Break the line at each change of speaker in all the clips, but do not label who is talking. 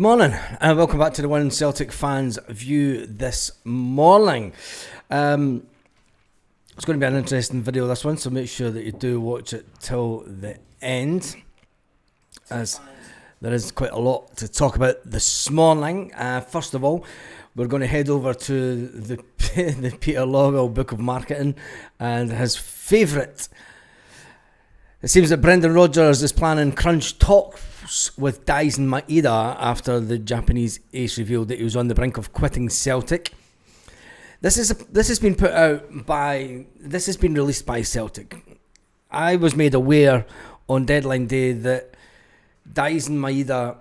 Good morning and welcome back to the One Celtic Fans View this morning. It's going to be an interesting video, this one, so make sure that you do watch it till the end, as there is quite a lot to talk about this morning. First of all, we're going to head over to the Peter Lawwell Book of Marketing and his favourite. It seems that Brendan Rodgers is planning crunch talks with Daisen Maeda after the Japanese ace revealed that he was on the brink of quitting Celtic. This has been released by Celtic. I was made aware on deadline day that Daisen Maeda,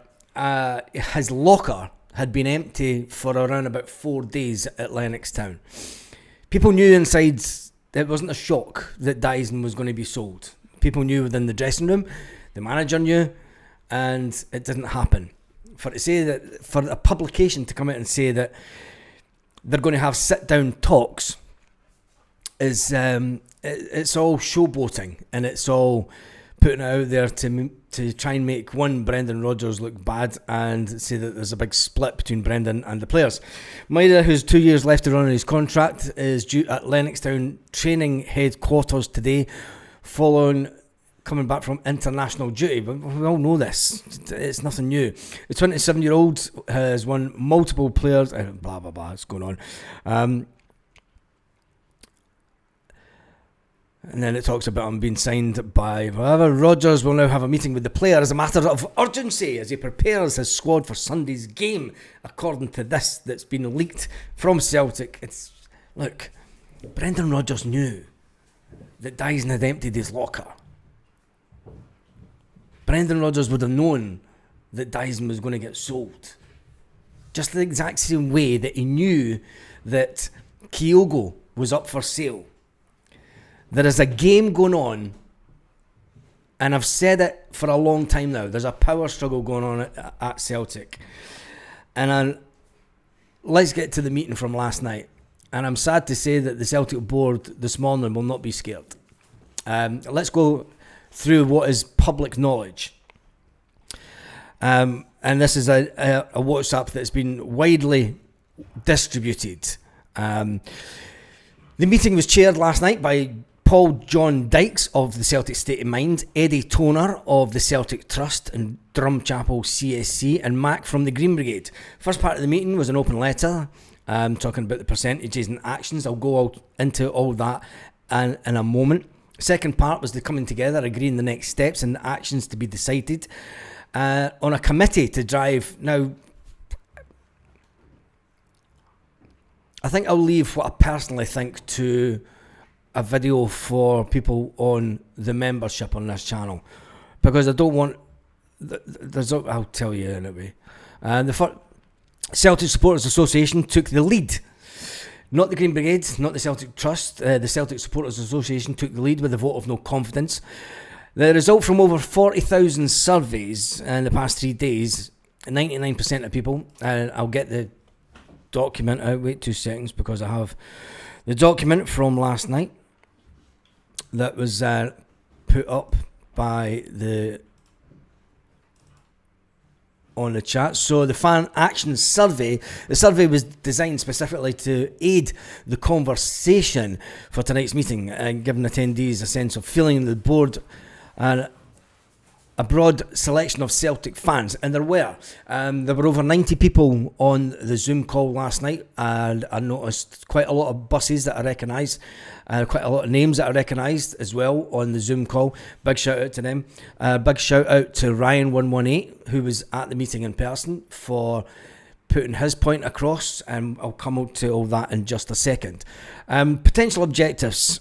his locker had been empty for around about 4 days at Lennox Town. People knew inside it wasn't a shock that Daisen was going to be sold. People knew within the dressing room, the manager knew, and it didn't happen. For a publication to come out and say that they're going to have sit-down talks is it's all showboating, and it's all putting it out there to try and make Brendan Rodgers look bad and say that there's a big split between Brendan and the players. Maeda, who's 2 years left to run on his contract, is due at Lennox Town training headquarters today, following coming back from international duty. But we all know this. It's nothing new. The 27-year-old has won multiple players. Blah, blah, blah. It's going on. And then it talks about him being signed by whoever. Rodgers will now have a meeting with the player as a matter of urgency as he prepares his squad for Sunday's game, according to this that's been leaked from Celtic. Look, Brendan Rodgers knew that Daisen had emptied his locker. Brendan Rodgers would have known that Daisen was going to get sold. Just the exact same way that he knew that Kyogo was up for sale. There is a game going on, and I've said it for a long time now. There's a power struggle going on at Celtic. And let's get to the meeting from last night. And I'm sad to say that the Celtic board this morning will not be scared. Let's go through what is public knowledge. And this is a WhatsApp that's been widely distributed. The meeting was chaired last night by Paul John Dykes of the Celtic State of Mind, Eddie Toner of the Celtic Trust and Drumchapel CSC, and Mac from the Green Brigade. First part of the meeting was an open letter talking about the percentages and actions. I'll go into all that in a moment. Second part was the coming together, agreeing the next steps and actions to be decided on a committee to drive. Now, I think I'll leave what I personally think to a video for people on the membership on this channel, because I don't want. I'll tell you anyway. The Celtic Supporters Association took the lead. Not the Green Brigade, not the Celtic Trust. The Celtic Supporters Association took the lead with a vote of no confidence. The result from over 40,000 surveys in the past 3 days, 99% of people, and I'll get the document out, wait 2 seconds, because I have the document from last night that was put up by on the chat. So the fan action survey, the survey was designed specifically to aid the conversation for tonight's meeting and giving attendees a sense of feeling the board and a broad selection of Celtic fans, and there were over 90 people on the Zoom call last night, and I noticed quite a lot of buses that I recognised, quite a lot of names that I recognised as well on the Zoom call. Big shout out to them. Big shout out to Ryan118, who was at the meeting in person, for putting his point across, and I'll come out to all that in just a second. Potential objectives.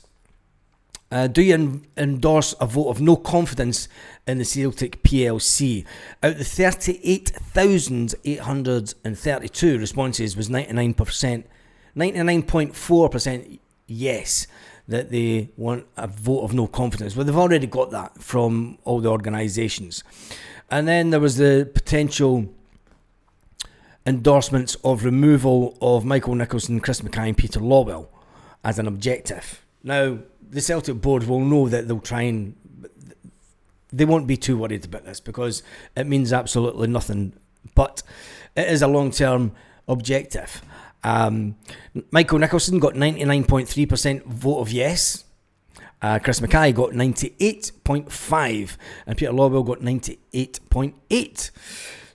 Do you endorse a vote of no confidence in the Celtic PLC? Out of the 38,832 responses was 99.4% yes, that they want a vote of no confidence. Well, they've already got that from all the organisations. And then there was the potential endorsements of removal of Michael Nicholson, Chris Mackay and Peter Lawwell as an objective. Now, the Celtic board will know that they won't be too worried about this, because it means absolutely nothing but it is a long-term objective. Michael Nicholson got 99.3% vote of yes. Chris Mackay got 98.5%, and Peter Lawwell got 98.8%.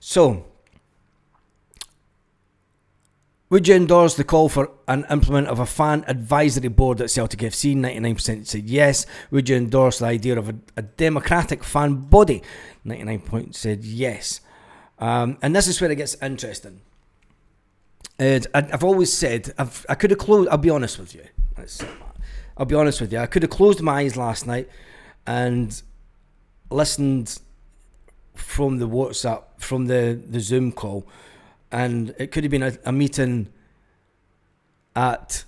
So, would you endorse the call for an implement of a fan advisory board at Celtic FC? 99% said yes. Would you endorse the idea of a democratic fan body? 99% said yes. And this is where it gets interesting. And I've always said, I could have closed, I'll be honest with you. I could have closed my eyes last night and listened from the WhatsApp, from the Zoom call, and it could have been a meeting at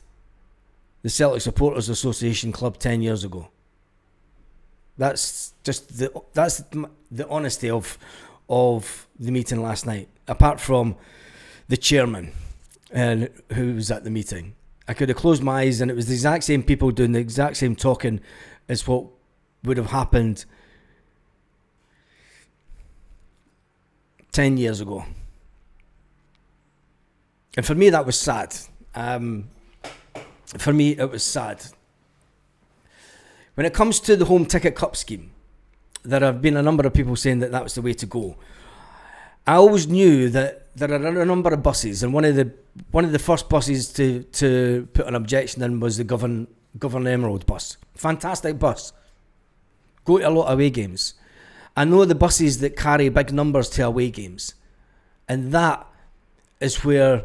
the Celtic Supporters Association Club 10 years ago. That's just the honesty of the meeting last night. Apart from the chairman and who was at the meeting, I could have closed my eyes and it was the exact same people doing the exact same talking as what would have happened 10 years ago. And for me, that was sad. For me, it was sad. When it comes to the home ticket cup scheme, there have been a number of people saying that was the way to go. I always knew that there are a number of buses, and one of the first buses to put an objection in was the Govern Emerald bus. Fantastic bus. Go to a lot of away games. I know the buses that carry big numbers to away games, and that is where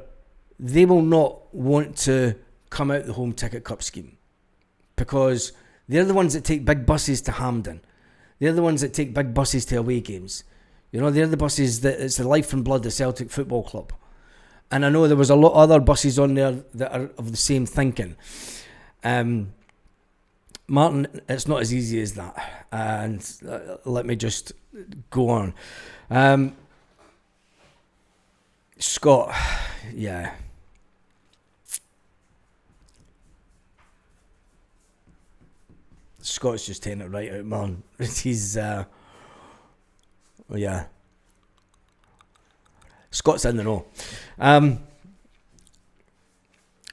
they will not want to come out the home ticket cup scheme, because they're the ones that take big buses to Hampden. They're the ones that take big buses to away games. You know, they're the buses that it's the life and blood of Celtic Football Club. And I know there was a lot of other buses on there that are of the same thinking. Martin, it's not as easy as that. And let me just go on. Scott, yeah. Scott's just taking it right out, man. He's, yeah. Scott's in the know.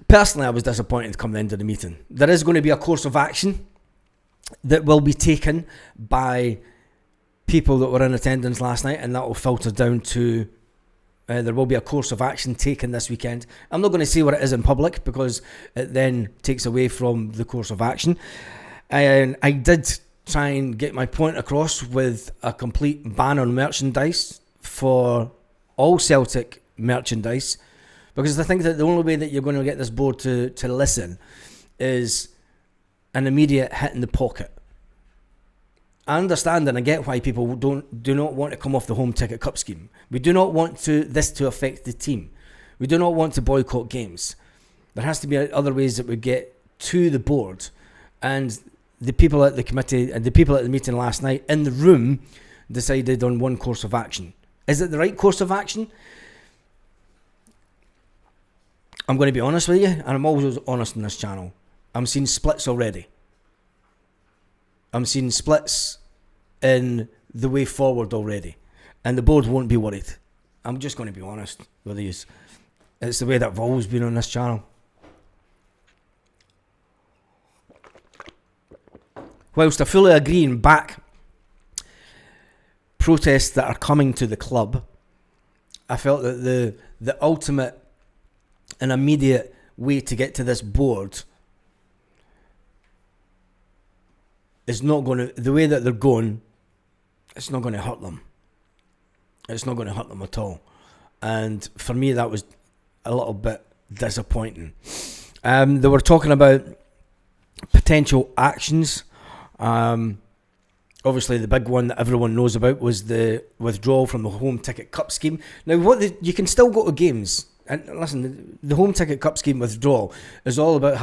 Personally, I was disappointed to come to the end of the meeting. There is going to be a course of action that will be taken by people that were in attendance last night, and that will filter down to there will be a course of action taken this weekend. I'm not going to say what it is in public because it then takes away from the course of action. And I did try and get my point across with a complete ban on merchandise for all Celtic merchandise, because I think that the only way that you're going to get this board to listen is an immediate hit in the pocket. I understand and I get why people do not want to come off the home ticket cup scheme. We do not want this to affect the team. We do not want to boycott games. There has to be other ways that we get to the board, and the people at the committee and the people at the meeting last night in the room decided on one course of action. Is it the right course of action? I'm going to be honest with you, and I'm always honest on this channel. I'm seeing splits already. I'm seeing splits in the way forward already, and the board won't be worried. I'm just going to be honest with you. It's the way that I've always been on this channel. Whilst I fully agree and back protests that are coming to the club, I felt that the ultimate and immediate way to get to this board is not going to, the way that they're going, it's not going to hurt them. It's not going to hurt them at all. And for me, that was a little bit disappointing. They were talking about potential actions. Obviously, the big one that everyone knows about was the withdrawal from the home ticket cup scheme. Now, you can still go to games. And listen, the home ticket cup scheme withdrawal is all about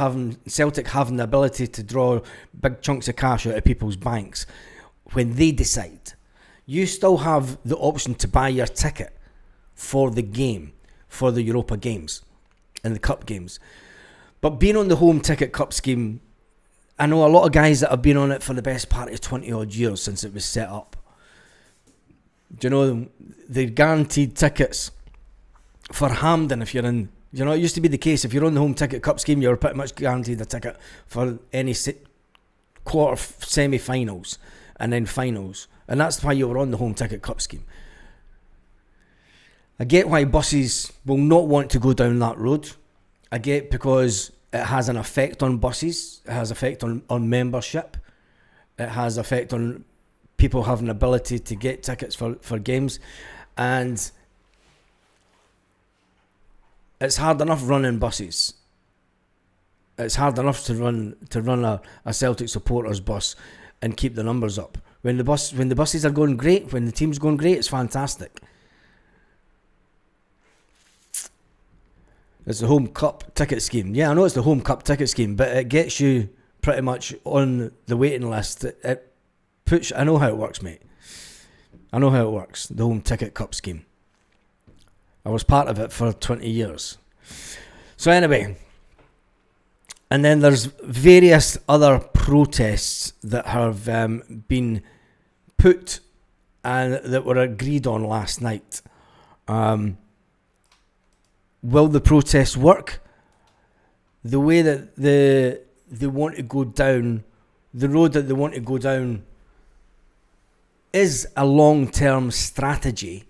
Celtic having the ability to draw big chunks of cash out of people's banks when they decide. You still have the option to buy your ticket for the game, for the Europa games and the cup games. But being on the home ticket cup scheme, I know a lot of guys that have been on it for the best part of 20 odd years since it was set up. Do you know the guaranteed tickets for Hampden if you're in? You know, it used to be the case if you're on the home ticket cup scheme, you were pretty much guaranteed a ticket for any quarter, semi-finals, and then finals, and that's why you were on the home ticket cup scheme. I get why buses will not want to go down that road. I get because it has an effect on buses. It has effect on membership. It has effect on people having ability to get tickets for games, and it's hard enough running buses. It's hard enough to run a Celtic supporters bus and keep the numbers up. When the buses are going great, when the team's going great, it's fantastic. It's the home cup ticket scheme. Yeah, I know it's the home cup ticket scheme, but it gets you pretty much on the waiting list. I know how it works, mate. I know how it works. The home ticket cup scheme. I was part of it for 20 years. So anyway, and then there's various other protests that have been put and that were agreed on last night. Will the protests work? The way that they want to go down, the road that they want to go down is a long-term strategy.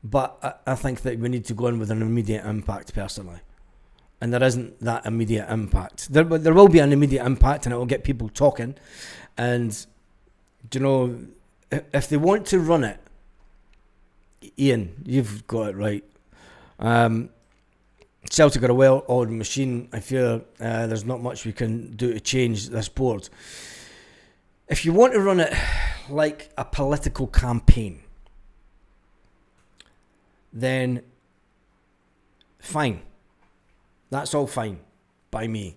But I think that we need to go in with an immediate impact, personally. And there isn't that immediate impact. There will be an immediate impact, and it will get people talking. And, you know, if they want to run it, Ian, you've got it right. Celtic are a well-oiled machine. I fear there's not much we can do to change this board. If you want to run it like a political campaign, then fine. That's all fine by me.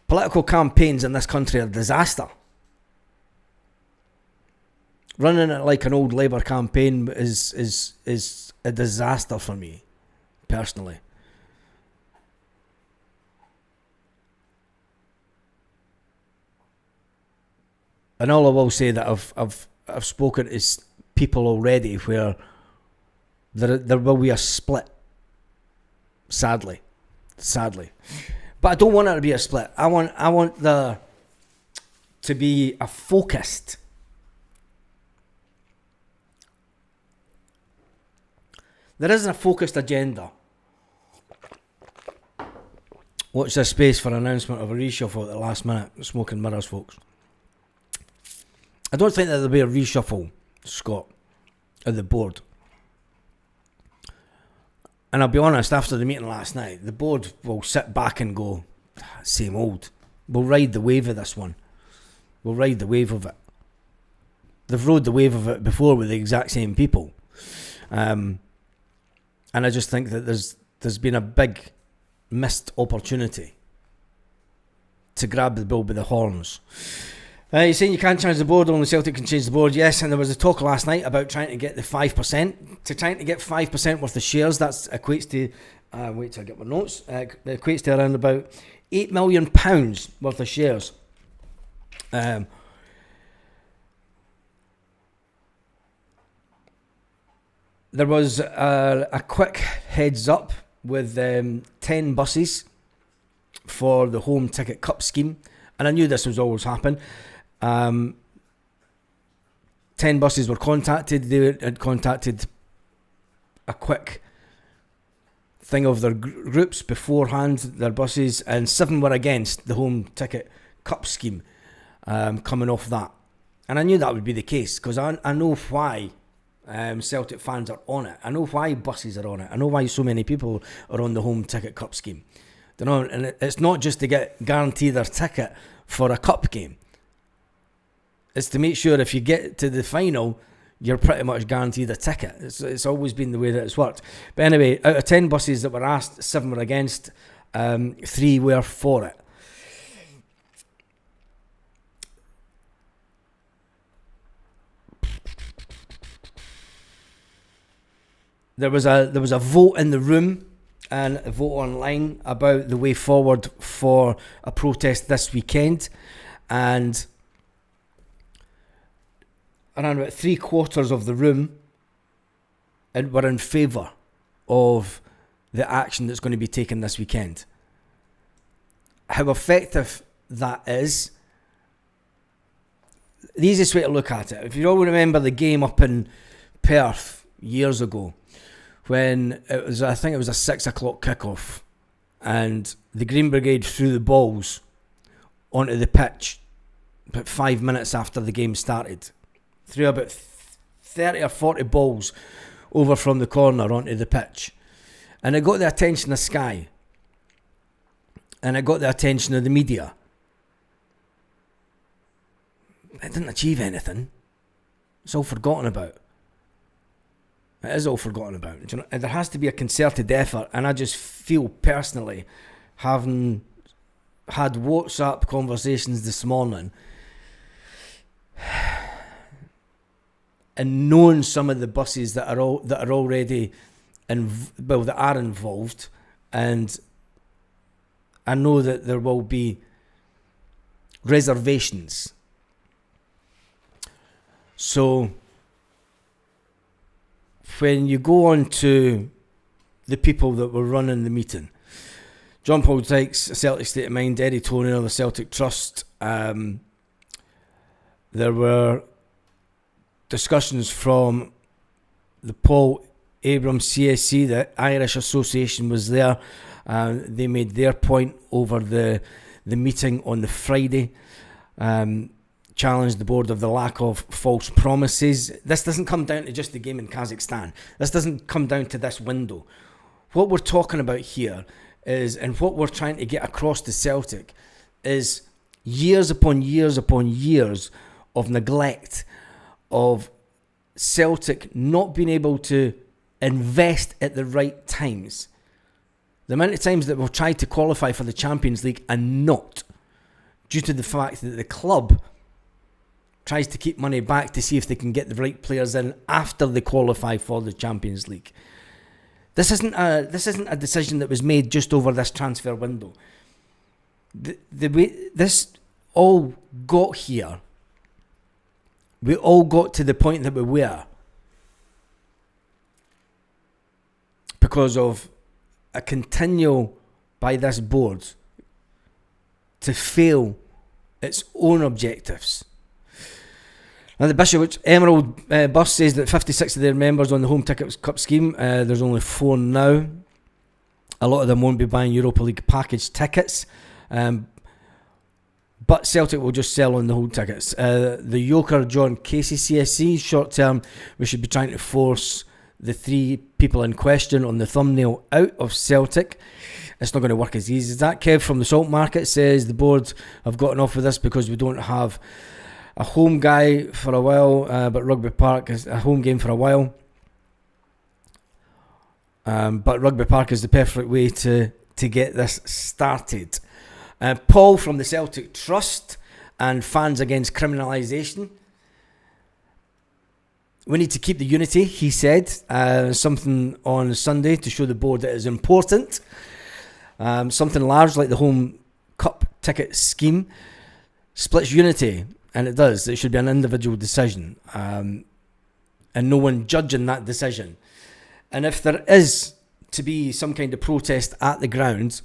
Political campaigns in this country are a disaster. Running it like an old Labour campaign is a disaster for me, personally. And all I will say that I've spoken to people already where there will be a split. Sadly. But I don't want it to be a split. I want there to be a focused. There isn't a focused agenda. Watch this space for announcement of a reshuffle at the last minute. Smoke and mirrors, folks. I don't think that there'll be a reshuffle, Scott, at the board. And I'll be honest, after the meeting last night, the board will sit back and go, same old. We'll ride the wave of this one. We'll ride the wave of it. They've rode the wave of it before with the exact same people. And I just think that there's been a big missed opportunity to grab the bull by the horns. You're saying you can't change the board, only Celtic can change the board. Yes, and there was a talk last night about trying to get the 5%. Trying to get 5% worth of shares, that equates to, wait till I get my notes, equates to around about £8 million worth of shares. There was a quick heads up with 10 buses for the home ticket cup scheme, and I knew this was always happen. 10 buses were contacted. They had contacted a quick thing of their groups beforehand, their buses, and 7 were against the home ticket cup scheme coming off that. And I knew that would be the case because I know why Celtic fans are on it. I know why buses are on it. I know why so many people are on the home ticket cup scheme. You know, and it's not just to get guaranteed their ticket for a cup game. It's to make sure if you get to the final, you're pretty much guaranteed a ticket. It's always been the way that it's worked. But anyway, out of 10 buses that were asked, 7 were against, 3 were for it. There was a vote in the room and a vote online about the way forward for a protest this weekend, and around about 3/4 of the room and were in favour of the action that's going to be taken this weekend. How effective that is, the easiest way to look at it, if you all remember the game up in Perth years ago, when it was, I think it was a 6 o'clock kickoff, and the Green Brigade threw the balls onto the pitch about 5 minutes after the game started. Threw about 30 or 40 balls over from the corner onto the pitch. And it got the attention of Sky. And it got the attention of the media. It didn't achieve anything. It's all forgotten about. It is all forgotten about. You know, and there has to be a concerted effort. And I just feel personally, having had WhatsApp conversations this morning, and knowing some of the buses that are already that are involved, and I know that there will be reservations. So when you go on to the people that were running the meeting, John Paul Dykes, Celtic State of Mind, Eddie Toner, the Celtic Trust, there were discussions from the Paul Abrams CSC, the Irish Association was there. They made their point over the meeting on the Friday, challenged the board of the lack of false promises. This doesn't come down to just the game in Kazakhstan. This doesn't come down to this window. What we're talking about here is, and what we're trying to get across to Celtic, is years upon years upon years of neglect, of Celtic not being able to invest at the right times. The amount of times that we've tried to qualify for the Champions League and not, due to the fact that the club tries to keep money back to see if they can get the right players in after they qualify for the Champions League. This isn't a decision that was made just over this transfer window. The way this all got here, we all got to the point that we were because of a continual by this board to fail its own objectives. Now the Bishop Emerald Bus says that 56 of their members on the Home Tickets Cup scheme, there's only 4 now. A lot of them won't be buying Europa League package tickets, but Celtic will just sell on the whole tickets. The Yoker John Casey CSC, short term, we should be trying to force the 3 people in question on the thumbnail out of Celtic. It's not going to work as easy as that. Kev from the Salt Market says the board have gotten off with this because we don't have a home guy for a while, but Rugby Park is a home game for a while. But Rugby Park is the perfect way to get this started. Paul from the Celtic Trust and Fans Against Criminalisation. We need to keep the unity, he said. Something on Sunday to show the board that is important. Something large like the home cup ticket scheme splits unity, and it does. It should be an individual decision, and no one judging that decision. And if there is to be some kind of protest at the ground,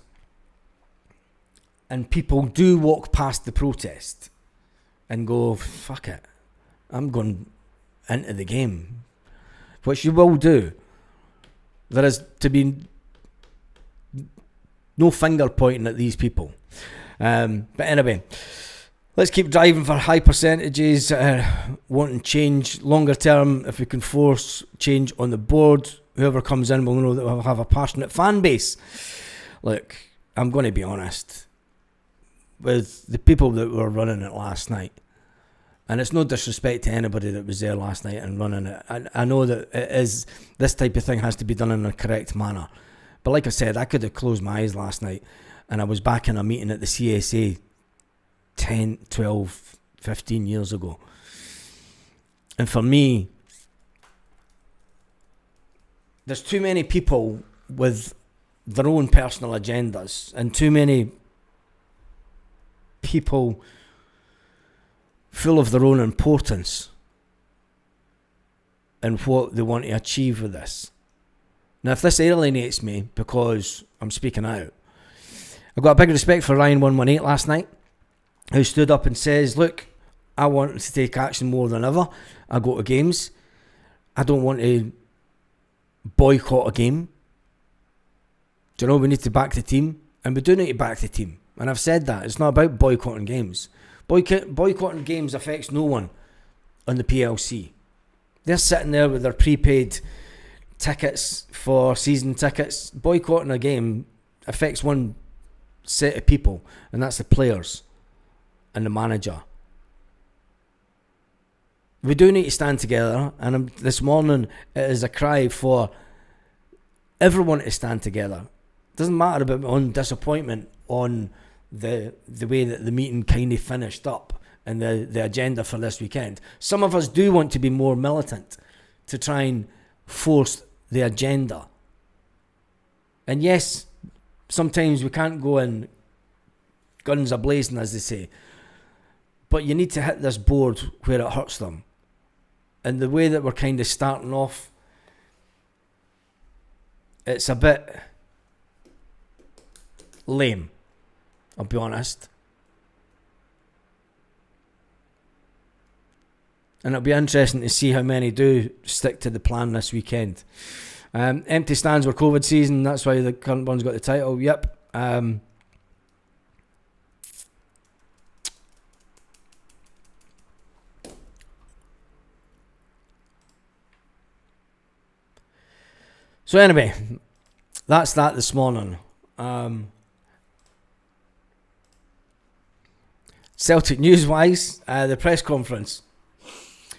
and people do walk past the protest and go, fuck it, I'm going into the game, which you will do, there is to be no finger pointing at these people. But anyway, let's keep driving for high percentages, wanting change longer term. If we can force change on the board, whoever comes in will know that we'll have a passionate fan base. Look, I'm going to be honest with the people that were running it last night, and it's no disrespect to anybody that was there last night and running it. I know that it is, this type of thing has to be done in a correct manner, but like I said, I could have closed my eyes last night and I was back in a meeting at the CSA 10, 12, 15 years ago. And for me, there's too many people with their own personal agendas and too many people full of their own importance and what they want to achieve with this. Now, if this alienates me because I'm speaking out, I've got a big respect for Ryan118 last night, who stood up and says, look, I want to take action more than ever. I go to games. I don't want to boycott a game. Do you know, we need to back the team, and we do need to back the team. And I've said that. It's not about boycotting games. Boycotting games affects no one on the PLC. They're sitting there with their prepaid tickets for season tickets. Boycotting a game affects one set of people, and that's the players and the manager. We do need to stand together, and this morning it is a cry for everyone to stand together. It doesn't matter about my own disappointment on the way that the meeting kind of finished up and the agenda for this weekend. Some of us do want to be more militant to try and force the agenda. And yes, sometimes we can't go in guns a-blazing, as they say. But you need to hit this board where it hurts them. And the way that we're kind of starting off, it's a bit lame, I'll be honest. And it'll be interesting to see how many do stick to the plan this weekend. Empty stands were COVID season, that's why the current one's got the title. Yep. So anyway, that's that this morning. Celtic news-wise, the press conference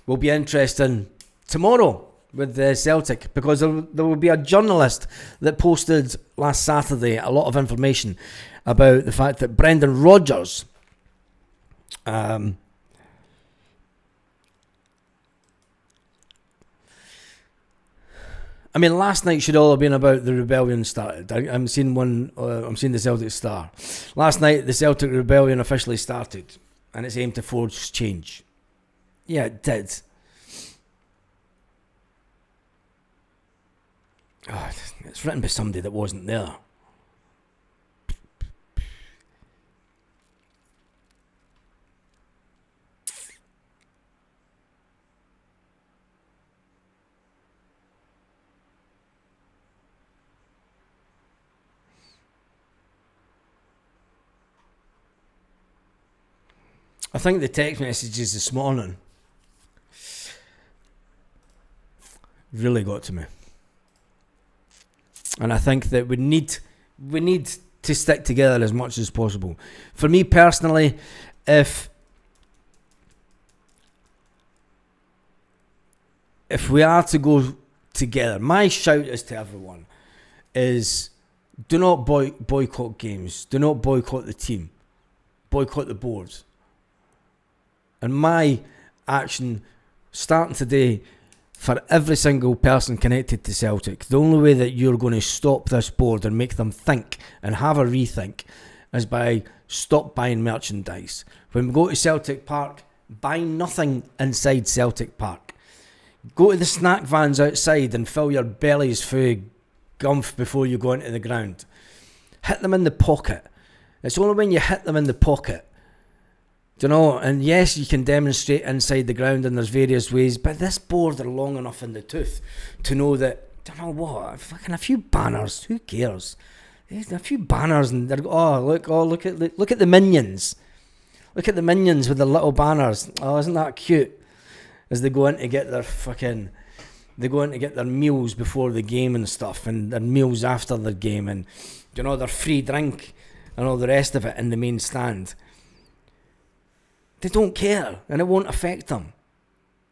will be interesting tomorrow with the Celtic, because there will be a journalist that posted last Saturday a lot of information about the fact that Brendan Rodgers I mean, last night should all have been about the rebellion started. I'm seeing the Celtic Star. Last night, the Celtic rebellion officially started, and it's aimed to force change. Yeah, it did. Oh, it's written by somebody that wasn't there. I think the text messages this morning really got to me. And I think that we need to stick together as much as possible. For me personally, if we are to go together, my shout is to everyone is do not boycott games. Do not boycott the team. Boycott the boards. And my action, starting today, for every single person connected to Celtic, the only way that you're going to stop this board and make them think and have a rethink is by stop buying merchandise. When we go to Celtic Park, buy nothing inside Celtic Park. Go to the snack vans outside and fill your bellies full of gumph before you go into the ground. Hit them in the pocket. It's only when you hit them in the pocket. Do you know, and yes, you can demonstrate inside the ground and there's various ways, but this board are long enough in the tooth to know that, do you know what, fucking a few banners, who cares? There's a few banners and they're, look at the minions. Look at the minions with the little banners. Oh, isn't that cute? As they go in to get their meals before the game and stuff, and their meals after the game, and, you know, their free drink and all the rest of it in the main stand. They don't care, and it won't affect them.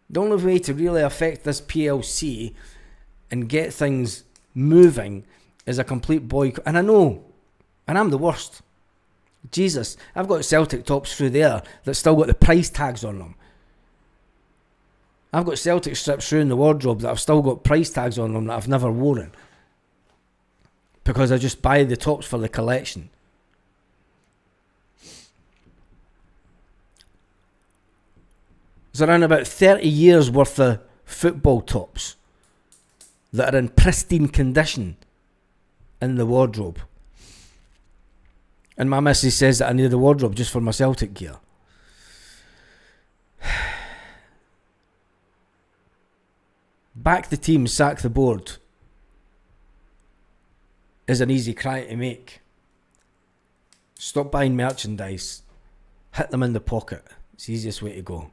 The only way to really affect this PLC and get things moving is a complete boycott. And I know, and I'm the worst. Jesus, I've got Celtic tops through there that still got the price tags on them. I've got Celtic strips through in the wardrobe that I've still got price tags on them that I've never worn. Because I just buy the tops for the collection. It's around about 30 years worth of football tops that are in pristine condition in the wardrobe. And my missus says that I need the wardrobe just for my Celtic gear. Back the team, sack the board is an easy cry to make. Stop buying merchandise. Hit them in the pocket. It's the easiest way to go.